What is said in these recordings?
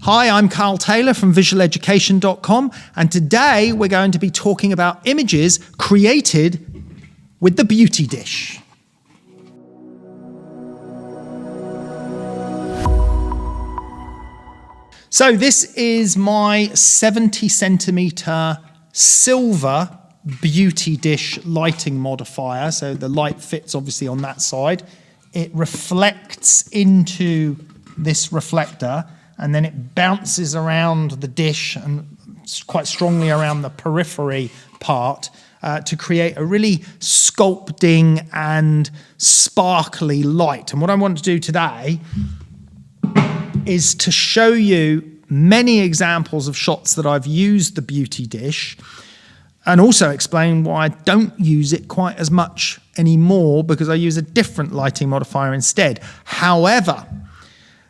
Hi, I'm Carl Taylor from visualeducation.com, and today we're going to be talking about images created with the beauty dish. So this is my 70 centimeter silver beauty dish lighting modifier. So the light fits obviously on that side. It reflects into this reflector, and then it bounces around the dish and quite strongly around the periphery part to create a really sculpting and sparkly light. And what I want to do today is to show you many examples of shots that I've used the beauty dish, and also explain why I don't use it quite as much anymore, because I use a different lighting modifier instead. However,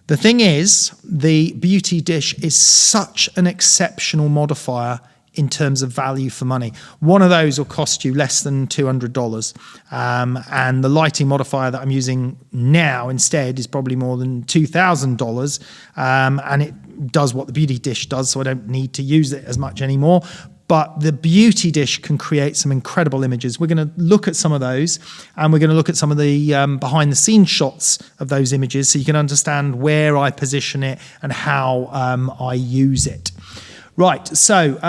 the thing is, the beauty dish is such an exceptional modifier in terms of value for money. One of those will cost you less than $200. And the lighting modifier that I'm using now instead is probably more than $2,000. And it does what the beauty dish does, so I don't need to use it as much anymore. But the beauty dish can create some incredible images. We're going to look at some of those, and we're going to look at some of the behind the scenes shots of those images so you can understand where I position it and how I use it. Right, so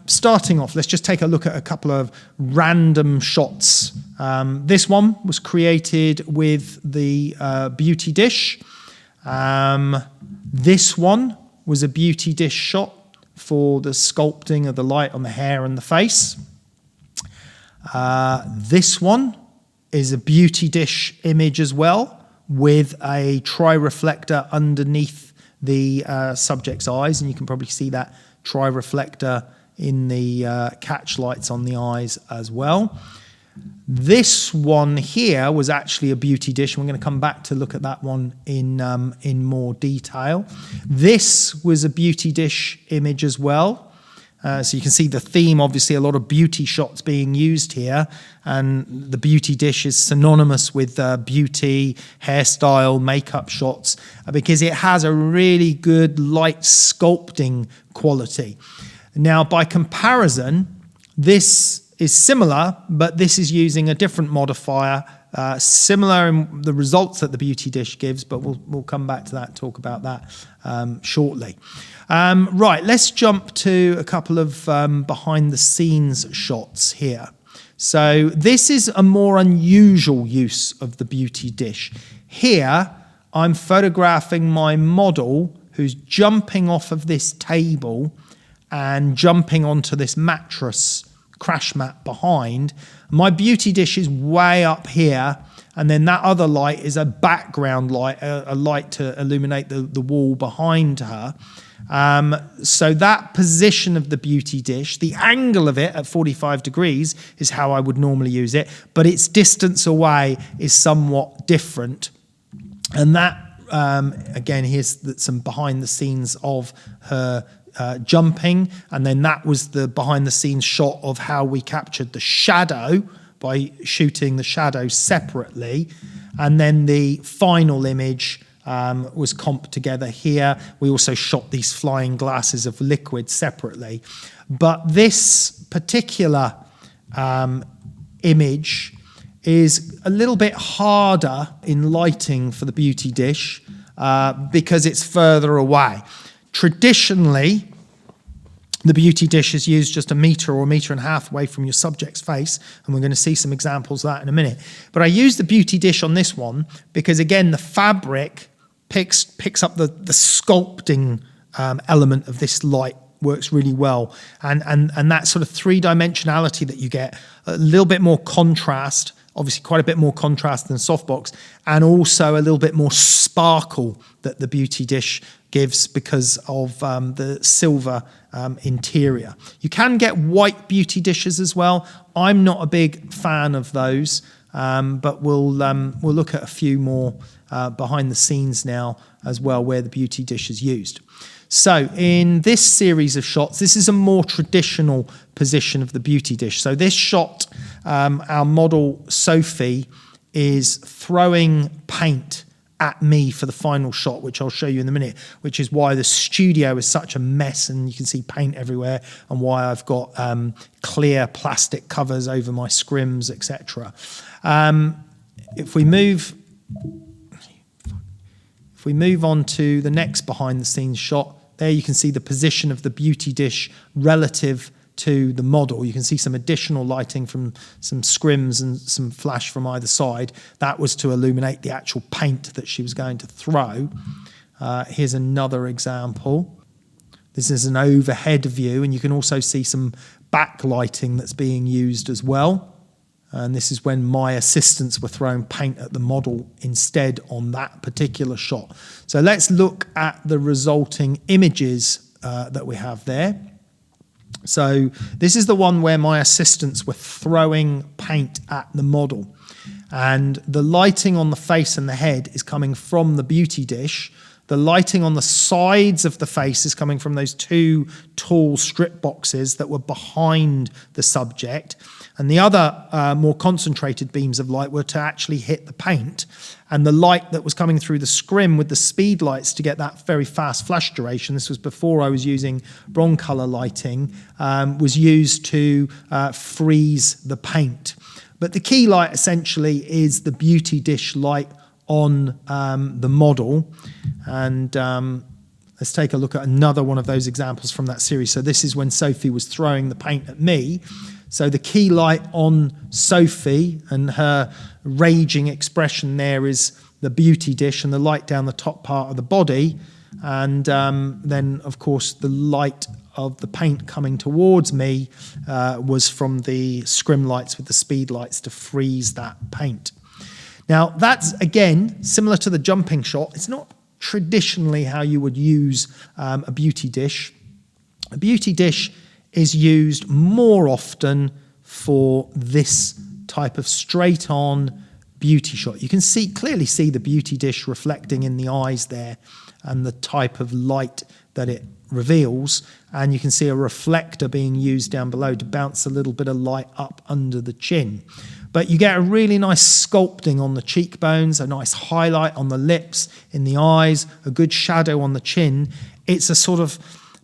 starting off, let's just take a look at a couple of random shots. This one was created with the beauty dish. This one was a beauty dish shot for the sculpting of the light on the hair and the face. This one is a beauty dish image as well, with a tri-reflector underneath the subject's eyes, and you can probably see that tri-reflector in the catch lights on the eyes as well. This one here was actually a beauty dish, and we're going to come back to look at that one in more detail. This was a beauty dish image as well. So you can see the theme, obviously a lot of beauty shots being used here, and the beauty dish is synonymous with beauty, hairstyle, makeup shots, because it has a really good light sculpting quality. Now, by comparison, this is similar, but this is using a different modifier, similar in the results that the beauty dish gives, but we'll come back to that, talk about that shortly. Right, let's jump to a couple of behind the scenes shots here. So this is a more unusual use of the beauty dish. Here, I'm photographing my model who's jumping off of this table and jumping onto this mattress crash mat behind. My beauty dish is way up here, and then that other light is a background light, a light to illuminate the wall behind her. So that position of the beauty dish, the angle of it at 45 degrees is how I would normally use it, but its distance away is somewhat different. And that, again, here's some behind the scenes of her jumping, and then that was the behind the scenes shot of how we captured the shadow by shooting the shadow separately, and then the final image was comped together here. We also shot these flying glasses of liquid separately, but this particular image is a little bit harder in lighting for the beauty dish because it's further away. Traditionally, the beauty dish is used just a metre or a metre and a half away from your subject's face, and we're going to see some examples of that in a minute. But I use the beauty dish on this one because, again, the fabric picks up the sculpting element of this light, works really well, and that sort of three-dimensionality that you get, a little bit more contrast, obviously quite a bit more contrast than softbox, and also a little bit more sparkle that the beauty dish gives because of the silver interior. You can get white beauty dishes as well. I'm not a big fan of those, but we'll look at a few more behind the scenes now as well where the beauty dish is used. So in this series of shots, this is a more traditional position of the beauty dish. So this shot, our model Sophie is throwing paint at me for the final shot, which I'll show you in a minute, which is why the studio is such a mess and you can see paint everywhere, and why I've got clear plastic covers over my scrims, etc. If we move on to the next behind the scenes shot, there you can see the position of the beauty dish relative to the model. You can see some additional lighting from some scrims and some flash from either side. That was to illuminate the actual paint that she was going to throw. Here's another example. This is an overhead view, and you can also see some backlighting that's being used as well. And this is when my assistants were throwing paint at the model instead on that particular shot. So let's look at the resulting images that we have there. So this is the one where my assistants were throwing paint at the model. And the lighting on the face and the head is coming from the beauty dish. The lighting on the sides of the face is coming from those two tall strip boxes that were behind the subject. And the other more concentrated beams of light were to actually hit the paint. And the light that was coming through the scrim with the speed lights to get that very fast flash duration, this was before I was using Broncolor lighting, was used to freeze the paint. But the key light essentially is the beauty dish light on the model. And let's take a look at another one of those examples from that series. So this is when Sophie was throwing the paint at me. So the key light on Sophie and her raging expression there is the beauty dish, and the light down the top part of the body. And then, of course, the light of the paint coming towards me was from the scrim lights with the speed lights to freeze that paint. Now, that's, again, similar to the jumping shot. It's not traditionally how you would use a beauty dish. A beauty dish is used more often for this type of straight-on beauty shot. You can clearly see the beauty dish reflecting in the eyes there and the type of light that it reveals, and you can see a reflector being used down below to bounce a little bit of light up under the chin. But you get a really nice sculpting on the cheekbones, a nice highlight on the lips, in the eyes, a good shadow on the chin. It's a sort of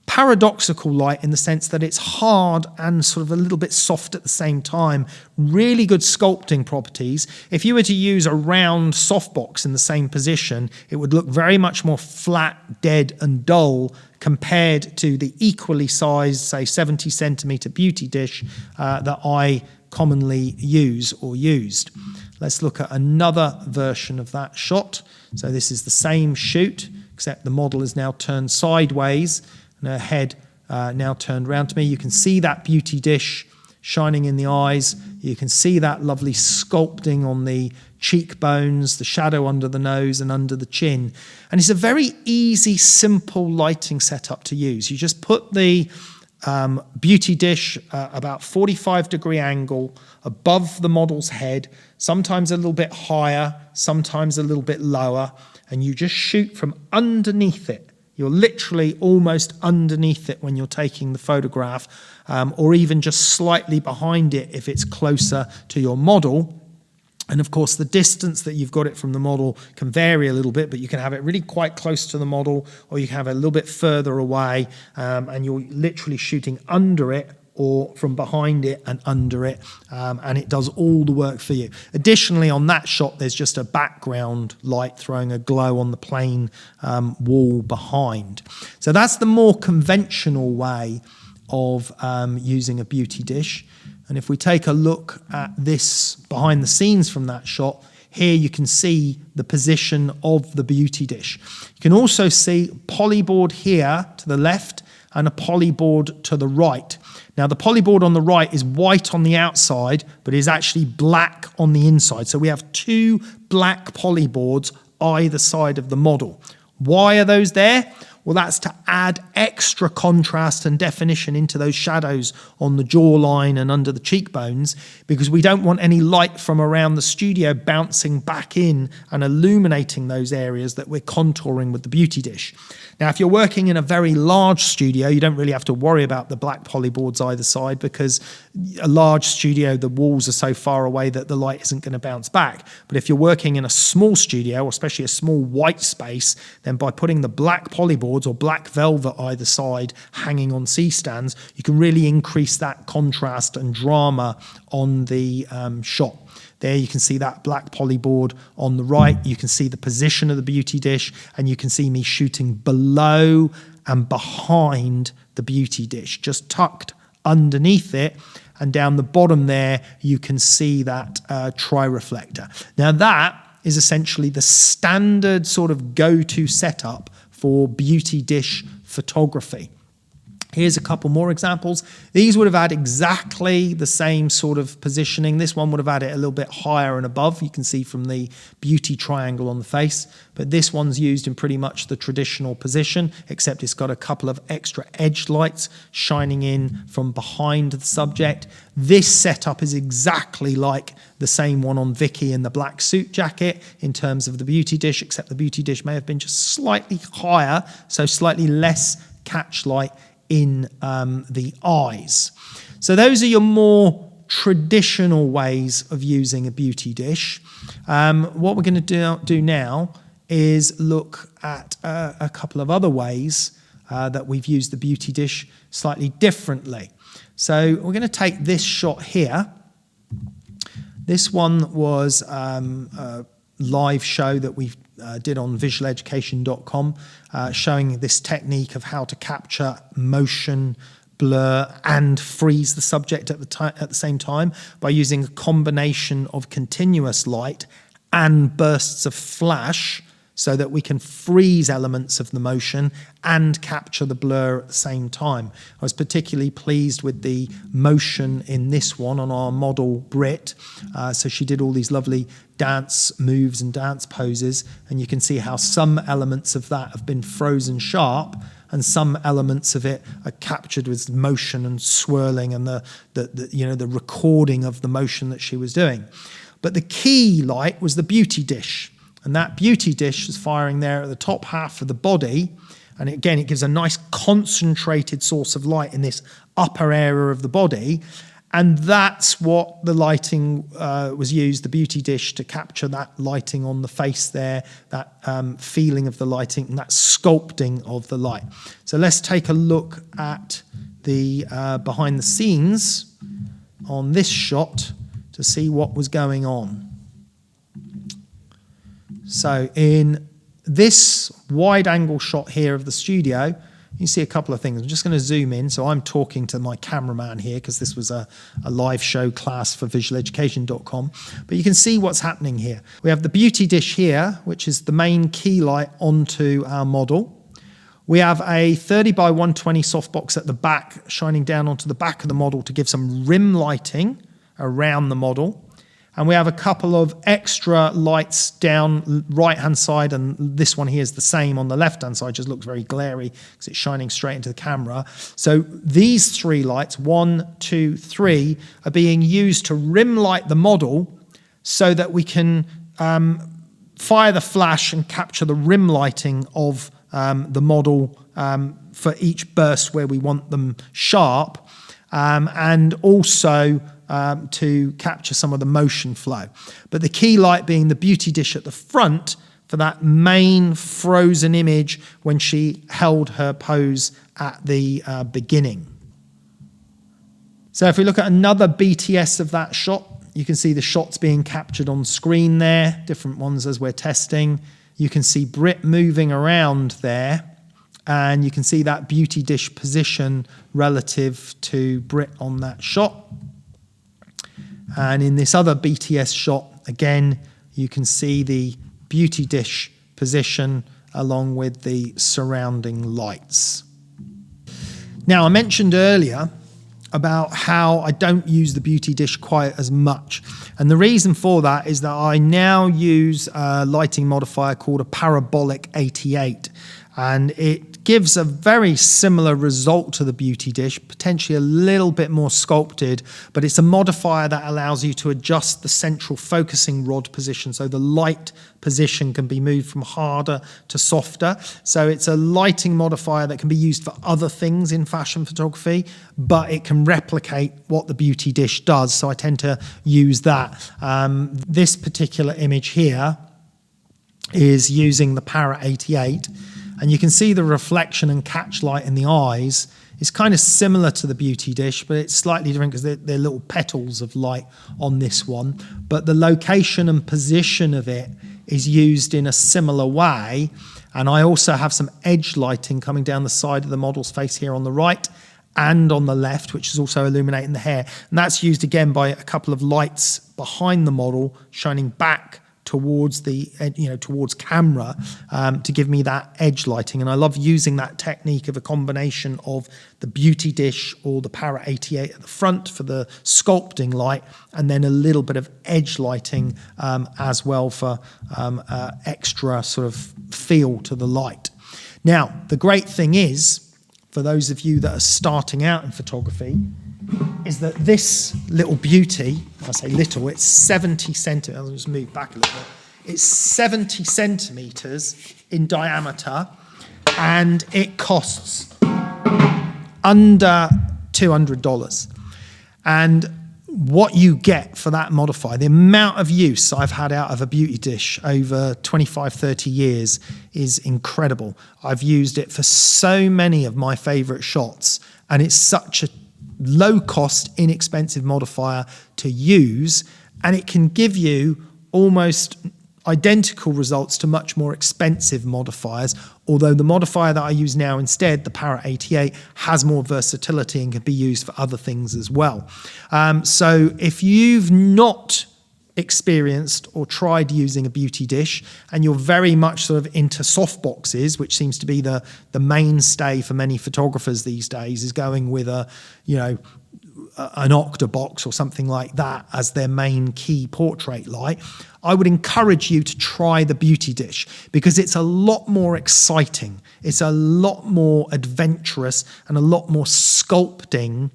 paradoxical light in the sense that it's hard and sort of a little bit soft at the same time. Really good sculpting properties. If you were to use a round softbox in the same position, it would look very much more flat, dead and dull compared to the equally sized, say 70 centimeter beauty dish that I commonly use or used. Let's look at another version of that shot. So this is the same shoot, except the model is now turned sideways and her head now turned round to me. You can see that beauty dish shining in the eyes. You can see that lovely sculpting on the cheekbones, the shadow under the nose and under the chin. And it's a very easy, simple lighting setup to use. You just put the beauty dish about 45-degree angle above the model's head, sometimes a little bit higher, sometimes a little bit lower, and you just shoot from underneath it. You're literally almost underneath it when you're taking the photograph, or even just slightly behind it if it's closer to your model. And of course, the distance that you've got it from the model can vary a little bit, but you can have it really quite close to the model, or you can have it a little bit further away, and you're literally shooting under it or from behind it and under it, and it does all the work for you. Additionally, on that shot, there's just a background light throwing a glow on the plain wall behind. So that's the more conventional way of using a beauty dish. And if we take a look at this behind the scenes from that shot, here you can see the position of the beauty dish. You can also see polyboard here to the left and a polyboard to the right. Now, the polyboard on the right is white on the outside, but is actually black on the inside. So we have two black polyboards either side of the model. Why are those there? Well, that's to add extra contrast and definition into those shadows on the jawline and under the cheekbones, because we don't want any light from around the studio bouncing back in and illuminating those areas that we're contouring with the beauty dish. Now, if you're working in a very large studio, you don't really have to worry about the black polyboards either side, because a large studio, the walls are so far away that the light isn't going to bounce back. But if you're working in a small studio, or especially a small white space, then by putting the black polyboards or black velvet either side hanging on C-stands, you can really increase that contrast and drama on the shot. There you can see that black polyboard on the right. You can see the position of the beauty dish, and you can see me shooting below and behind the beauty dish, just tucked underneath it. And down the bottom there, you can see that tri-reflector. Now that is essentially the standard sort of go-to setup for beauty dish photography. Here's a couple more examples. These would have had exactly the same sort of positioning. This one would have had it a little bit higher and above. You can see from the beauty triangle on the face. But this one's used in pretty much the traditional position, except it's got a couple of extra edge lights shining in from behind the subject. This setup is exactly like the same one on Vicky in the black suit jacket in terms of the beauty dish, except the beauty dish may have been just slightly higher, so slightly less catch light in the eyes. So those are your more traditional ways of using a beauty dish. What we're going to do now is look at a couple of other ways that we've used the beauty dish slightly differently. So we're going to take this shot here. This one was a live show that we did on visualeducation.com, showing this technique of how to capture motion, blur, and freeze the subject at the same time by using a combination of continuous light and bursts of flash, so that we can freeze elements of the motion and capture the blur at the same time. I was particularly pleased with the motion in this one on our model Brit. So she did all these lovely dance moves and dance poses, and you can see how some elements of that have been frozen sharp and some elements of it are captured with motion and swirling and the recording of the motion that she was doing. But the key light was the beauty dish. And that beauty dish was firing there at the top half of the body. And again, it gives a nice concentrated source of light in this upper area of the body. And that's what the lighting was used, the beauty dish, to capture that lighting on the face there, that feeling of the lighting, and that sculpting of the light. So let's take a look at the behind the scenes on this shot to see what was going on. So in this wide angle shot here of the studio, you see a couple of things. I'm just going to zoom in. So I'm talking to my cameraman here because this was a live show class for visualeducation.com. But you can see what's happening here. We have the beauty dish here, which is the main key light onto our model. We have a 30 by 120 softbox at the back, shining down onto the back of the model to give some rim lighting around the model. And we have a couple of extra lights down right-hand side, and this one here is the same on the left-hand side, just looks very glary because it's shining straight into the camera. So these three lights, 1, 2, 3, are being used to rim light the model so that we can fire the flash and capture the rim lighting of the model for each burst where we want them sharp, and also to capture some of the motion flow. But the key light being the beauty dish at the front for that main frozen image when she held her pose at the beginning. So if we look at another BTS of that shot, you can see the shots being captured on screen there, different ones as we're testing. You can see Brit moving around there, and you can see that beauty dish position relative to Brit on that shot. And in this other BTS shot, again, you can see the beauty dish position along with the surrounding lights. Now, I mentioned earlier about how I don't use the beauty dish quite as much. And the reason for that is that I now use a lighting modifier called a parabolic 88. And it gives a very similar result to the beauty dish, potentially a little bit more sculpted, but it's a modifier that allows you to adjust the central focusing rod position, so the light position can be moved from harder to softer. So it's a lighting modifier that can be used for other things in fashion photography, but it can replicate what the beauty dish does, so I tend to use that. This particular image here is using the Para 88, and you can see the reflection and catch light in the eyes is kind of similar to the beauty dish, but it's slightly different because they're little petals of light on this one. But the location and position of it is used in a similar way. And I also have some edge lighting coming down the side of the model's face here on the right and on the left, which is also illuminating the hair. And that's used again by a couple of lights behind the model shining back towards the, towards camera, to give me that edge lighting. And I love using that technique of a combination of the beauty dish or the Para 88 at the front for the sculpting light, and then a little bit of edge lighting as well for extra sort of feel to the light. Now, the great thing is, for those of you that are starting out in photography, is that this little beauty, I say little, it's 70 centimeters, I'll just move back a little bit, it's 70 centimeters in diameter, and it costs under $200. And what you get for that modifier, the amount of use I've had out of a beauty dish over 25, 30 years is incredible. I've used it for so many of my favorite shots, and it's such a low cost, inexpensive modifier to use, and it can give you almost identical results to much more expensive modifiers, although the modifier that I use now instead, the Para 88, has more versatility and can be used for other things as well. So if you've not experienced or tried using a beauty dish and you're very much sort of into softboxes, which seems to be the mainstay for many photographers these days, is going with an octabox or something like that as their main key portrait light, I would encourage you to try the beauty dish because it's a lot more exciting, it's a lot more adventurous and a lot more sculpting,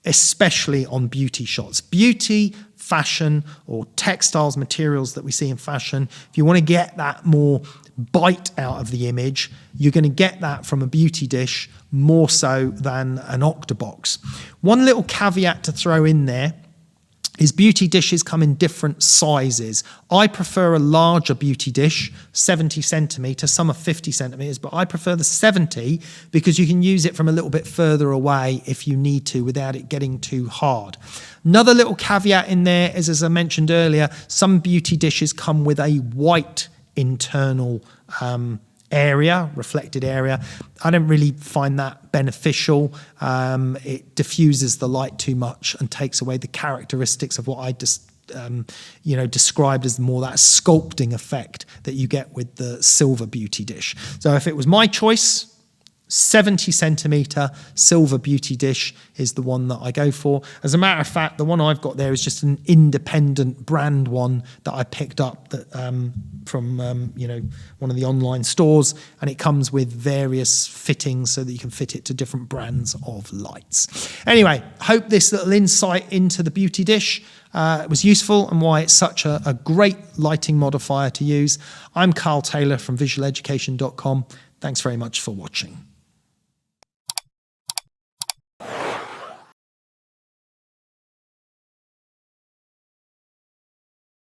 especially on beauty shots. Beauty, fashion, or textiles, materials that we see in fashion, if you want to get that more bite out of the image, you're going to get that from a beauty dish more so than an octabox. One little caveat to throw in there is beauty dishes come in different sizes. I prefer a larger beauty dish, 70 centimetres, some are 50 centimetres, but I prefer the 70 because you can use it from a little bit further away if you need to without it getting too hard. Another little caveat in there is, as I mentioned earlier, some beauty dishes come with a white internal area, reflected area. I don't really find that beneficial. It diffuses the light too much and takes away the characteristics of what I just described as more that sculpting effect that you get with the silver beauty dish. So if it was my choice, 70 centimetre silver beauty dish is the one that I go for. As a matter of fact, the one I've got there is just an independent brand one that I picked up that, from one of the online stores, and it comes with various fittings so that you can fit it to different brands of lights. Anyway, hope this little insight into the beauty dish was useful and why it's such a great lighting modifier to use. I'm Carl Taylor from visualeducation.com. Thanks very much for watching.